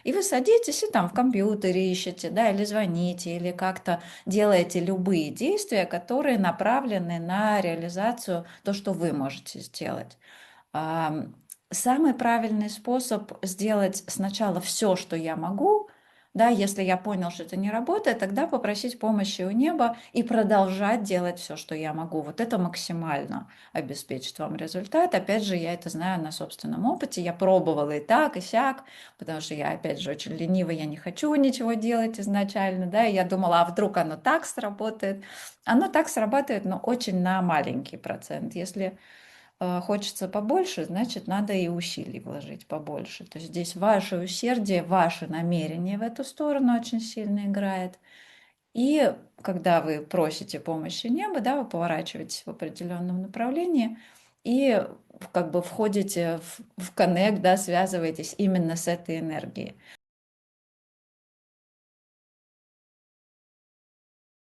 И вы садитесь и там в компьютере ищете, да, или звоните, или как-то делаете любые действия, которые направлены на реализацию то, что вы можете сделать. Ам, Самый правильный способ сделать сначала все, что я могу, да, если я понял, что это не работает, тогда попросить помощи у неба и продолжать делать все, что я могу. Вот это максимально обеспечит вам результат. Опять же, я это знаю на собственном опыте. Я пробовала и так, и сяк, потому что я, опять же, очень ленивая, я не хочу ничего делать изначально, да, и я думала, а вдруг оно так сработает. Оно так срабатывает, но очень на маленький процент. Если хочется побольше, значит, надо и усилий вложить побольше. То есть здесь ваше усердие, ваше намерение в эту сторону очень сильно играет. И когда вы просите помощи неба, да, вы поворачиваетесь в определенном направлении и как бы входите в коннект, да, связываетесь именно с этой энергией.